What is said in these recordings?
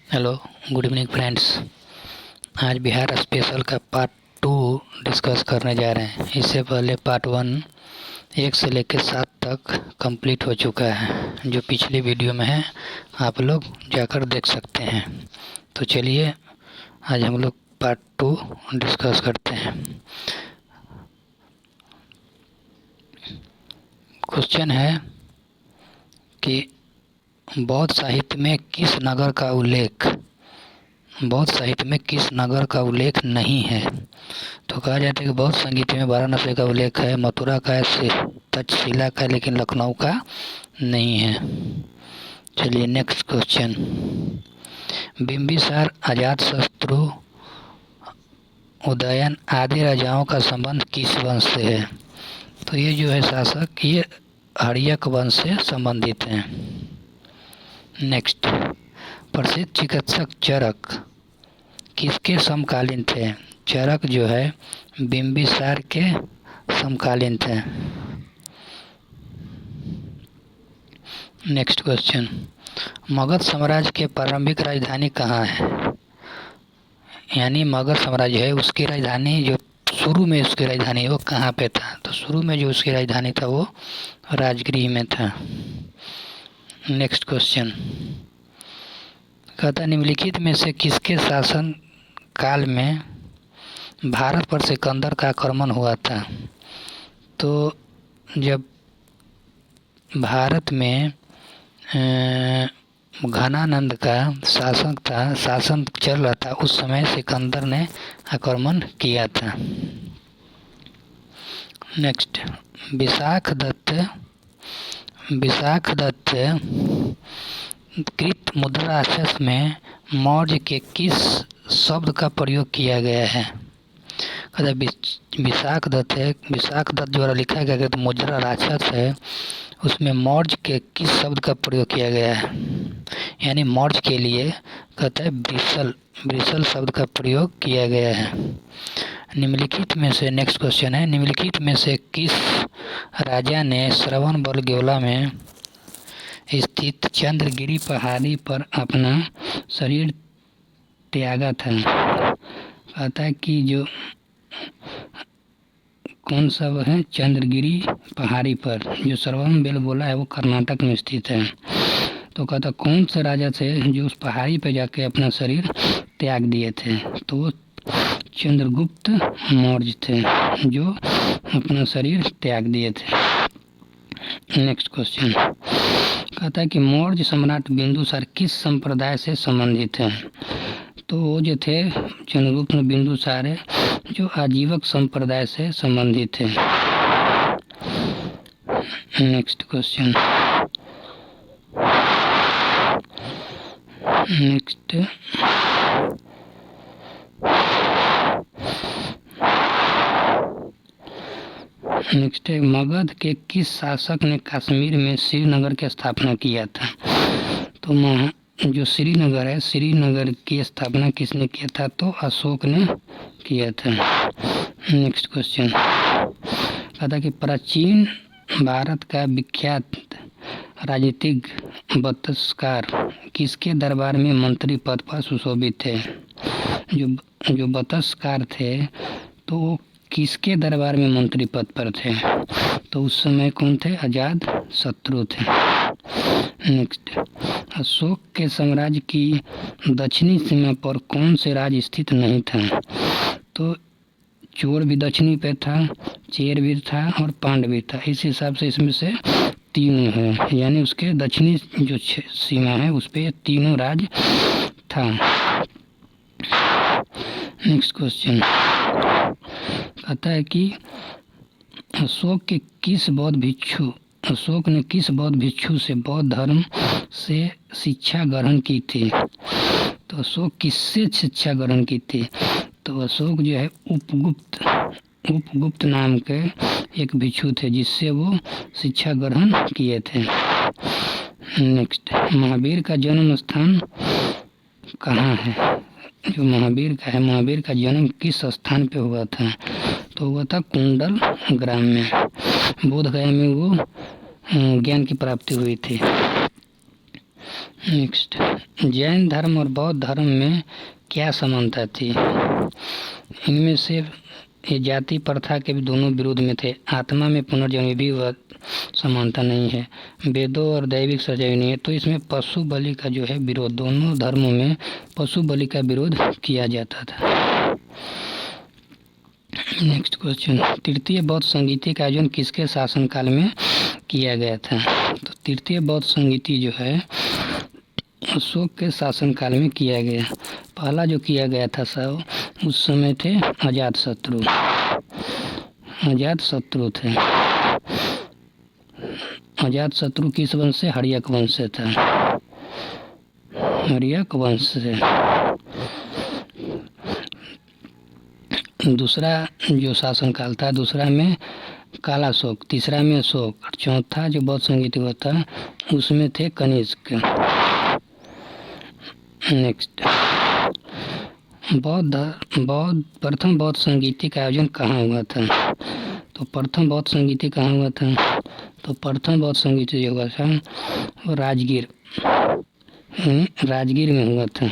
Hello, good evening friends. आज Bihar special का part 2 discuss करने जा रहे हैं। इससे पहले पार्ट 1 1 से लेकर 7 तक कंप्लीट हो चुका है, जो पिछली वीडियो में है, आप लोग जाकर देख सकते हैं। तो चलिए आज हम लोग पार्ट 2 डिस्कस करते हैं। क्वेश्चन है कि बौद्ध साहित्य में किस नगर का उल्लेख नहीं है। तो कहा जाता है कि बौद्ध संगीत में वाराणसी का उल्लेख है, मथुरा का है, तक्षशिला का, लेकिन लखनऊ का नहीं है। चलिए नेक्स्ट क्वेश्चन। बिंबिसार, अजातशत्रु, उदयन आदि राजाओं का संबंध किस वंश से है। तो ये जो है शासक, ये हर्यक वंश से संबंधित हैं। नेक्स्ट, प्रसिद्ध चिकित्सक चरक किसके समकालीन थे। चरक जो है बिंबिसार के समकालीन थे। नेक्स्ट क्वेश्चन, मगध साम्राज्य के प्रारंभिक राजधानी कहाँ है। यानी मगध साम्राज्य है, उसकी राजधानी जो शुरू में उसकी राजधानी वो कहाँ पे था। तो शुरू में जो उसकी राजधानी था वो राजगृह में था। नेक्स्ट क्वेश्चन, कहता निम्नलिखित में से किसके शासन काल में भारत पर सिकंदर का आक्रमण हुआ था। तो जब भारत में घनानंद का शासन चल रहा था, उस समय सिकंदर ने आक्रमण किया था। नेक्स्ट, विशाख दत्त कृत मुद्रा राक्षस में मौर्य के किस शब्द का प्रयोग किया गया है। विशाख दत्त द्वारा लिखा गया तो मुद्रा राक्षस है, उसमें मौर्य के किस शब्द का प्रयोग किया गया है। यानी मौर्य के लिए कहता है ब्रिसल शब्द का प्रयोग किया गया है। निम्नलिखित में से नेक्स्ट क्वेश्चन है, निम्नलिखित में से किस राजा ने श्रवणबेलगोला में स्थित चंद्रगिरी पहाड़ी पर अपना शरीर त्यागा था। कहता है कि जो कौन सा वह है, चंद्रगिरी पहाड़ी पर, जो श्रवणबेलगोला है वो कर्नाटक में स्थित है। तो कहता कौन से राजा थे जो उस पहाड़ी पर जाके अपना शरीर त्याग दिए थे। तो वो चंद्रगुप्त मौर्य थे जो अपना शरीर त्याग दिए थे। नेक्स्ट क्वेश्चन, कहता है कि मौर्य सम्राट बिंदुसार किस संप्रदाय से संबंधित है। तो वो जो थे चंद्रगुप्त बिंदुसार है जो आजीवक संप्रदाय से संबंधित है। नेक्स्ट क्वेश्चन, नेक्स्ट है, मगध के किस शासक ने कश्मीर में श्रीनगर की स्थापना किया था। तो जो श्रीनगर है, श्रीनगर की स्थापना किसने किया था। तो अशोक ने किया था। नेक्स्ट क्वेश्चन, कहता कि प्राचीन भारत का विख्यात राजनीतिक बतस्कार किसके दरबार में मंत्री पद पर सुशोभित थे। जो बतस्कार थे तो वो किसके दरबार में मंत्री पद पर थे। तो उस समय कौन थे, अजात शत्रु थे। नेक्स्ट, अशोक के साम्राज्य की दक्षिणी सीमा पर कौन से राज्य स्थित नहीं था। तो चोर भी दक्षिणी पे था, चेर भी था और पांड भी था। इस हिसाब से इसमें से तीनों है, यानी उसके दक्षिणी जो सीमा है उस पे तीनों राज्य था। नेक्स्ट क्वेश्चन, कहता है कि अशोक ने किस बौद्ध भिक्षु से बौद्ध धर्म से शिक्षा ग्रहण की थी। तो अशोक किससे शिक्षा ग्रहण की थी। तो अशोक जो है उपगुप्त नाम के एक भिक्षु थे जिससे वो शिक्षा ग्रहण किए थे। नेक्स्ट, महावीर का जन्म स्थान कहाँ है। जो महावीर का जन्म किस स्थान पे हुआ था। तो हुआ था कुंडल ग्राम में, बोध गया में वो ज्ञान की प्राप्ति हुई थी। नेक्स्ट, जैन धर्म और बौद्ध धर्म में क्या समानता थी? इनमें से ये जाति प्रथा के भी दोनों विरोध में थे। आत्मा में पुनर्जन्म में भी वह समानता नहीं है। वेदों और दैविक सजाई नहीं है। तो इसमें पशु बलि का जो है विरोध, दोनों धर्मों में पशु बलि का विरोध किया जाता था। नेक्स्ट क्वेश्चन, तृतीय बौद्ध संगीति का आयोजन किसके शासनकाल में किया गया था? तो तृतीय बौद्ध संगीति जो है अशोक के शासनकाल में किया गया। पहला जो किया गया था सब उस समय थे अजातशत्रु थे। अजातशत्रु किस वंश से? हर्यक वंश से था। हर्यक वंश से। दूसरा जो शासनकाल था, दूसरा में कालाशोक, तीसरा में अशोक, और चौथा जो बौद्ध संगीति हुआ था उसमें थे कनिष्क। नेक्स्ट, प्रथम बौद्ध संगीति का आयोजन कहाँ हुआ था? तो प्रथम बौद्ध संगीति कहाँ हुआ था? तो प्रथम बौद्ध संगीति जो हुआ था वो राजगीर में हुआ था।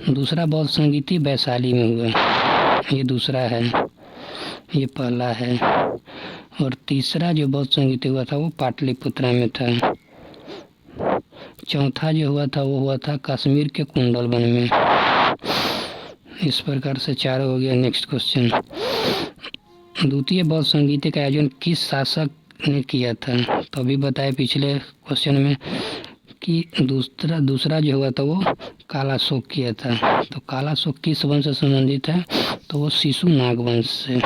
दूसरा बौद्ध संगीति वैशाली में हुआ, ये दूसरा है, ये पहला है। और तीसरा जो बौद्ध संगीति हुआ था वो पाटलिपुत्रा में था। चौथा जो हुआ था वो हुआ था कश्मीर के कुंडलवन में। इस प्रकार से चारों हो गया। नेक्स्ट क्वेश्चन, द्वितीय बौद्ध संगीति का आयोजन किस शासक ने किया था? तो अभी बताए पिछले क्वेश्चन में कि दूसरा जो हुआ था वो कालाशोक किया था। तो कालाशोक किस वंश से संबंधित है? तो वो शिशु नागवंश से।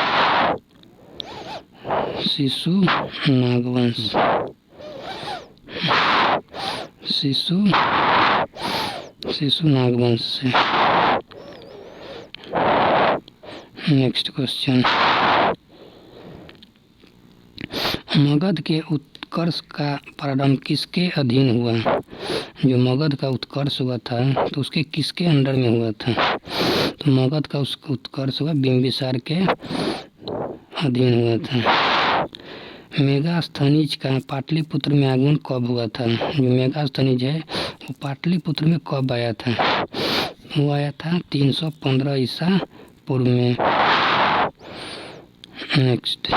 शिशु नागवंश से। नेक्स्ट क्वेश्चन, मगध के उत्कर्ष का प्रारंभ किसके अधीन हुआ? जो मगध का उत्कर्ष हुआ था तो उसके किसके अंडर में हुआ था? तो मगध का उसका उत्कर्ष हुआ बिंबिसार के अधीन हुआ था। मेगास्थनीज का पाटलिपुत्र में आगमन कब हुआ था? जो मेगास्थनीज है वो पाटलिपुत्र में कब आया था? वो आया था 315 ईसा पूर्व में। नेक्स्ट,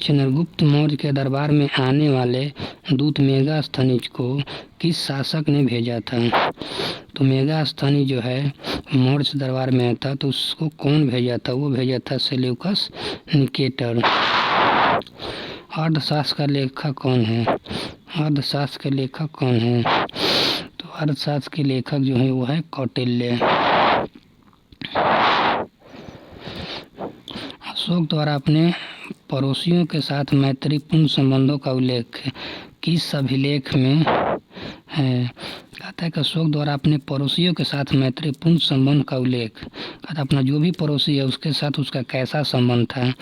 चंद्रगुप्त मौर्य के दरबार में आने वाले दूत मेगास्थनीज को किस शासक ने भेजा था? तो मेगास्थनी जो है मौर्य दरबार में आया था तो उसको कौन भेजा था? वो भेजा था सेल्यूकस निकेटर। अर्थशास्त्र का लेखक कौन है? अर्थशास्त्र के लेखक कौन है? तो अर्थशास्त्र के लेखक जो है वो है कौटिल्य। अशोक द्वारा अपने पड़ोसियों के साथ मैत्रीपूर्ण संबंधों का उल्लेख किस अभिलेख में है? कहता है कि अशोक द्वारा अपने पड़ोसियों के साथ मैत्रीपूर्ण संबंध का उल्लेख, कहता अपना जो भी पड़ोसी है उसके साथ उसका कैसा संबंध था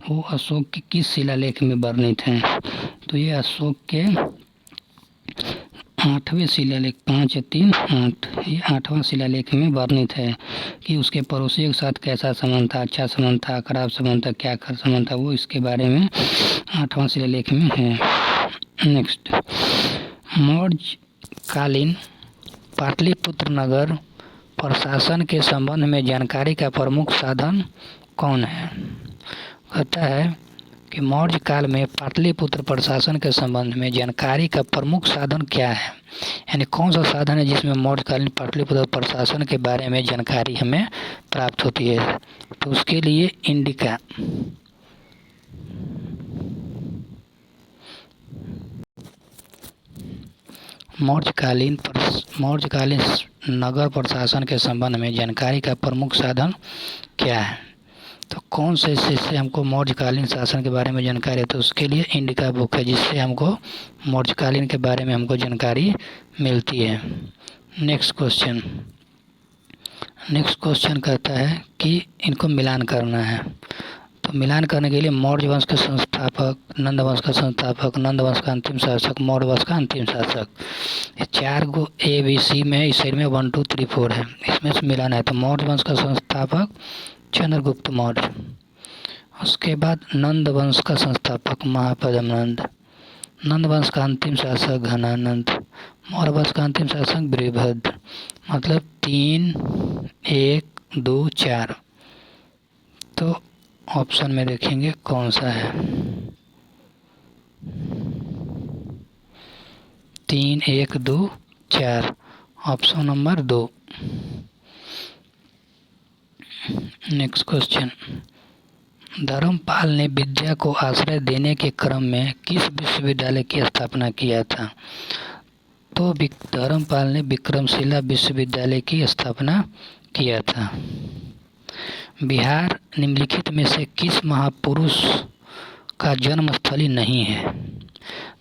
वो अशोक के किस शिलालेख में वर्णित है? तो ये अशोक के 8वें शिलालेख 5, 3, 8, ये 8वां शिलालेख में वर्णित है कि उसके पड़ोसियों के साथ कैसा संबंध था, अच्छा संबंध था, खराब संबंध था, क्या संबंध था, वो इसके बारे में 8वां शिलालेख में है। नेक्स्ट, मौर्य कालीन पाटलिपुत्र नगर प्रशासन के संबंध में जानकारी का प्रमुख साधन कौन है? कहता है कि मौर्य काल में पाटलिपुत्र प्रशासन के संबंध में जानकारी का प्रमुख साधन क्या है? यानी कौन सा साधन है जिसमें मौर्यकालीन पाटलिपुत्र प्रशासन के बारे में जानकारी हमें प्राप्त होती है? तो उसके लिए इंडिका। मौर्यकालीन नगर प्रशासन के संबंध में जानकारी का प्रमुख साधन क्या है? तो कौन से इससे हमको मौर्यकालीन शासन के बारे में जानकारी है? तो उसके लिए इंडिका बुक है जिससे हमको मौर्यकालीन के बारे में हमको जानकारी मिलती है। नेक्स्ट क्वेश्चन कहता है कि इनको मिलान करना है। तो मिलान करने के लिए मौर्य वंश के संस्थापक, नंद वंश का संस्थापक, नंद वंश का अंतिम शासक, मौर्य वंश का अंतिम शासक, ये 4 गो ABC में इस साइड में 1, 2, 3, 4 है, इसमें से मिलाना है। तो मौर्य वंश का संस्थापक चंद्रगुप्त मौर्य, उसके बाद नंद वंश का संस्थापक महापद्म नंद, नंद वंश का अंतिम शासक घनानंद, मौर्य वंश का अंतिम शासक वीरभद्र। मतलब 3, 1, 2, 4। तो ऑप्शन में देखेंगे कौन सा है। 3, 1, 2, 4, option number 2। Next question, Dharmpal ने विद्या को आश्रय देने के क्रम में किस विश्वविद्यालय की स्थापना किया था? तो धर्मपाल ने विक्रमशिला विश्वविद्यालय की स्थापना किया था। बिहार निम्नलिखित में से किस महापुरुष का जन्मस्थली नहीं है?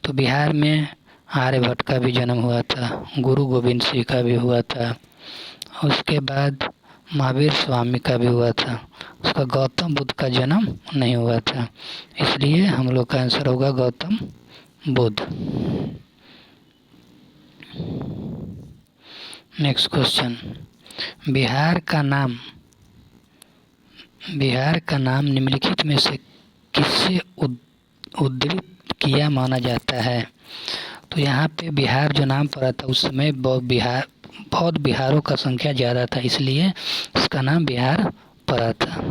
तो बिहार में आर्यभट्ट का भी जन्म हुआ था, गुरु गोविंद सिंह का भी हुआ था, उसके बाद महावीर स्वामी का भी हुआ था, उसका गौतम बुद्ध का जन्म नहीं हुआ था। इसलिए हम लोग का आंसर होगा गौतम बुद्ध। नेक्स्ट क्वेश्चन, बिहार का नाम निम्नलिखित में से किससे उद्धृत किया माना जाता है? तो यहाँ पे बिहार जो नाम पड़ा था उस समय बहुत बिहारों का संख्या ज़्यादा था, इसलिए इसका नाम बिहार पड़ा था।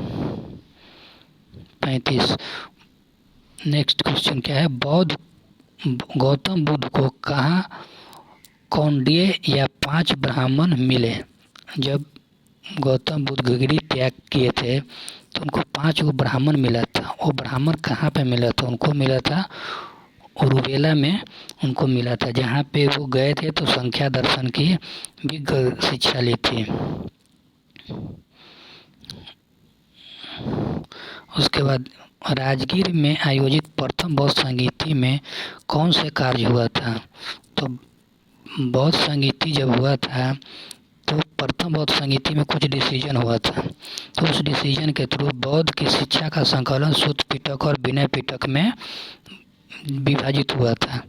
35। नेक्स्ट क्वेश्चन क्या है, गौतम बुद्ध को कहाँ कौंडिन्य या 5 ब्राह्मण मिले? जब गौतम बुद्ध गिरि त्याग किए थे तो उनको 5 ब्राह्मण मिला था। वो ब्राह्मण कहाँ पे मिला था? उनको मिला था उरुवेला में उनको मिला था, जहाँ पे वो गए थे तो संख्या दर्शन की भी शिक्षा ली थी। उसके बाद राजगीर में आयोजित प्रथम बौद्ध संगीति में कौन से कार्य हुआ था? तो बौद्ध संगीति जब हुआ था तो प्रथम बौद्ध संगीति में कुछ डिसीजन हुआ था, तो उस डिसीजन के थ्रू बौद्ध की शिक्षा का संकलन सुत्त पिटक और विनय पिटक में विभाजित हुआ था।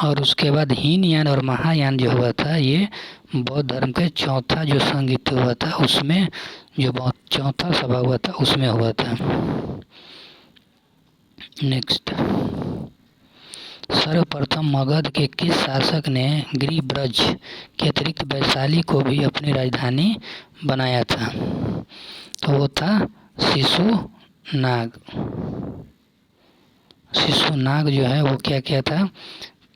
और उसके बाद हीनयान और महायान जो हुआ था, ये बौद्ध धर्म के चौथा जो संगीत हुआ था उसमें, जो चौथा सभा हुआ था उसमें हुआ था। नेक्स्ट, सर्वप्रथम मगध के किस शासक ने गिरिब्रज के अतिरिक्त वैशाली को भी अपनी राजधानी बनाया था? तो वो था शिशुनाग जो है वो क्या किया था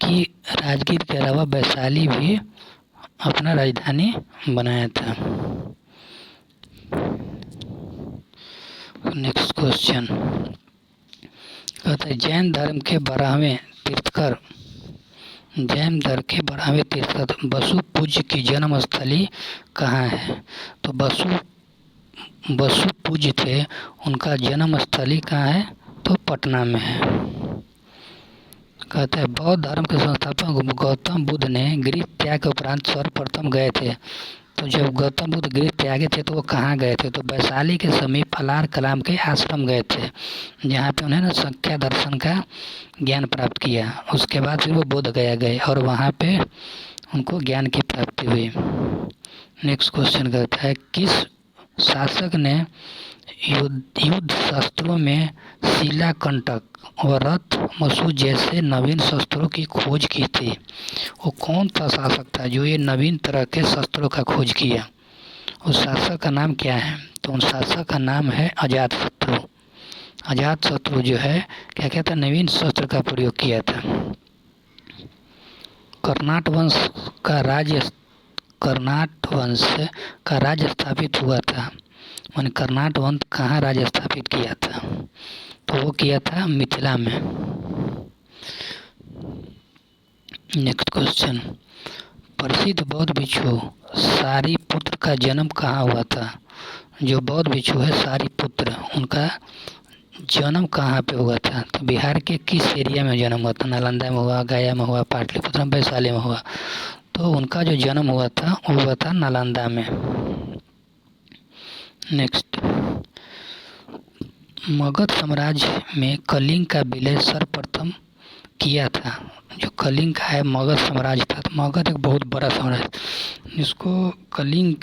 कि राजगीर के अलावा वैशाली भी अपना राजधानी बनाया था। नेक्स्ट क्वेश्चन कहता है, जैन धर्म के 12वें तीर्थकर बसु पूज्य की जन्म स्थली कहाँ है? तो बसु पूज्य थे, उनका जन्म स्थली कहाँ है? तो पटना में है। कहता है, बौद्ध धर्म के संस्थापक गौतम बुद्ध ने गृह त्याग के उपरांत सर्वप्रथम गए थे। तो जब गौतम बुद्ध गृह त्यागे थे तो वो कहाँ गए थे? तो वैशाली के समीप अलार कलाम के आश्रम गए थे, जहाँ पे उन्होंने संख्या दर्शन का ज्ञान प्राप्त किया। उसके बाद फिर वो बोध गया गए और वहाँ पे उनको ज्ञान की प्राप्ति हुई। नेक्स्ट क्वेश्चन कहता है, किस शासक ने युद्ध शस्त्रों में शिलाकंटक और रथ मसू जैसे नवीन शस्त्रों की खोज की थी? वो कौन सा शासक था जो ये नवीन तरह के शस्त्रों का खोज किया? उस शासक का नाम क्या है? तो उन शासक का नाम है अजातशत्रु। अजातशत्रु जो है क्या कहता है, नवीन शस्त्र का प्रयोग किया था। कर्नाट वंश का राज्य स्थापित हुआ था। मैंने कर्नाट वंश कहाँ राज्य स्थापित किया था? तो वो किया था मिथिला में। नेक्स्ट क्वेश्चन, प्रसिद्ध बौद्ध भिक्षु सारिपुत्र का जन्म कहाँ हुआ था? जो बौद्ध भिक्षु है सारिपुत्र, उनका जन्म कहाँ पे हुआ था? तो बिहार के किस एरिया में जन्म हुआ था? नालंदा में हुआ, गया में हुआ, पाटलिपुत्र में, वैशाली में हुआ। तो उनका जो जन्म हुआ था वो हुआ था नालंदा में। नेक्स्ट, मगध साम्राज्य में कलिंग का विलय सर्वप्रथम किया था। जो कलिंग का है मगध साम्राज्य था। तो मगध एक बहुत बड़ा साम्राज्य, जिसको कलिंग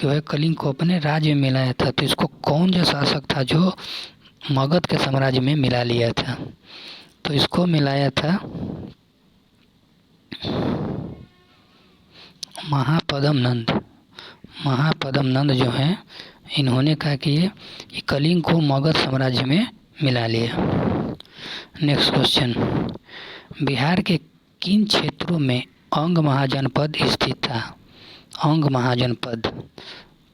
को अपने राज्य में मिलाया था। तो इसको कौन जो शासक था जो मगध के साम्राज्य में मिला लिया था? तो इसको मिलाया था महापद्म नंद जो हैं, इन्होंने कहा कि ये कलिंग को मगध साम्राज्य में मिला लिया। नेक्स्ट क्वेश्चन, बिहार के किन क्षेत्रों में अंग महाजनपद स्थित था? अंग महाजनपद,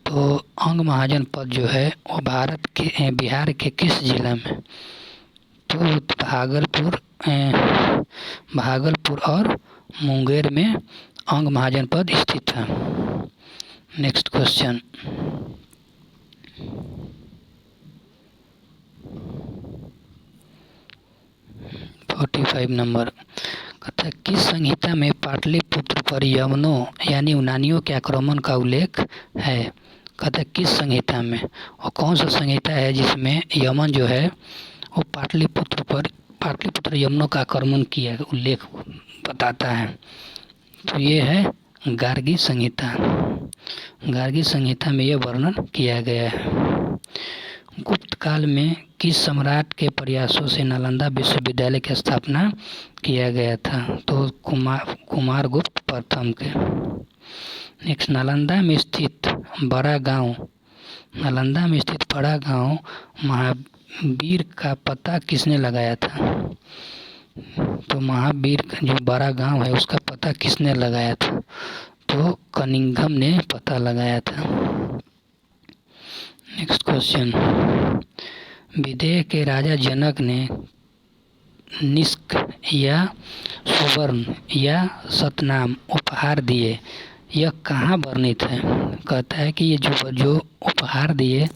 तो अंग महाजनपद जो है वो बिहार के किस जिला में? तो भागलपुर और मुंगेर में अंग महाजनपद स्थित था। नेक्स्ट क्वेश्चन, 45 नंबर, कहता है किस संहिता में पाटलिपुत्र पर यवनों यानी यूनानियों के आक्रमण का उल्लेख है? कहता है किस संहिता में, और कौन सा संहिता है जिसमें यमन जो है वो पाटलिपुत्र यवनों का आक्रमण किया, उल्लेख बताता है? तो ये है गार्गी संहिता। गार्गी संहिता में यह वर्णन किया गया है। गुप्त काल में किस सम्राट के प्रयासों से नालंदा विश्वविद्यालय की स्थापना किया गया था? तो कुमारगुप्त प्रथम के। नेक्स्ट, नालंदा में स्थित बड़ा गांव महावीर का पता किसने लगाया था? तो महावीर का जो बड़ा गांव है उसका पता किसने लगाया था? तो कनिंघम ने पता लगाया था। नेक्स्ट क्वेश्चन, विदेह के राजा जनक ने निष्क या सुवर्ण या सतनाम उपहार दिए, यह कहाँ वर्णित है? कहता है कि ये जो उपहार दिए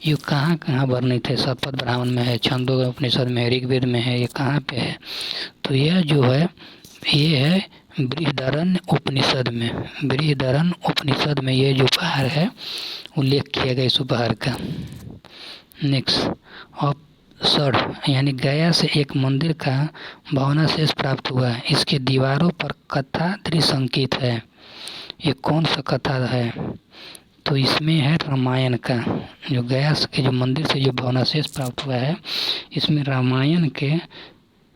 ये कहाँ वर्णित है? शतपथ ब्राह्मण में है, छंदोग्य उपनिषद में है, ऋग्वेद में है, ये कहाँ पे है? तो यह जो है ये है बृहदारण्य उपनिषद में ये जो उपहार है उल्लेख किया गया इस उपहार का। नेक्स्ट, अप्सर यानी गया से एक मंदिर का भग्नावशेष प्राप्त हुआ है, इसके दीवारों पर कथा दृश्य अंकित है, ये कौन सा कथा है? तो इसमें है रामायण का, जो गया के जो मंदिर से जो भग्नावशेष प्राप्त हुआ है इसमें रामायण के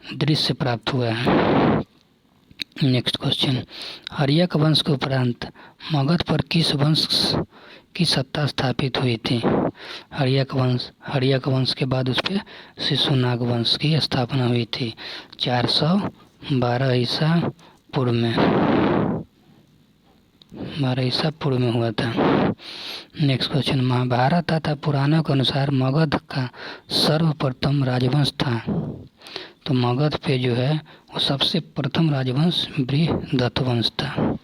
दृश्य प्राप्त हुआ है। नेक्स्ट क्वेश्चन, हर्यक वंश के उपरांत मगध पर किस वंश की सत्ता स्थापित हुई थी? हर्यक वंश के बाद उस पर शिशुनाग वंश की स्थापना हुई थी 412 ईसा पूर्व में हुआ था। नेक्स्ट क्वेश्चन, महाभारत तथा पुराणों के अनुसार मगध का सर्वप्रथम राजवंश था, तो मगध पे जो है वो सबसे प्रथम राजवंश बृहदत्त वंश था।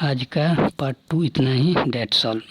आज का पार्ट 2 इतना ही, डेट्स ऑल।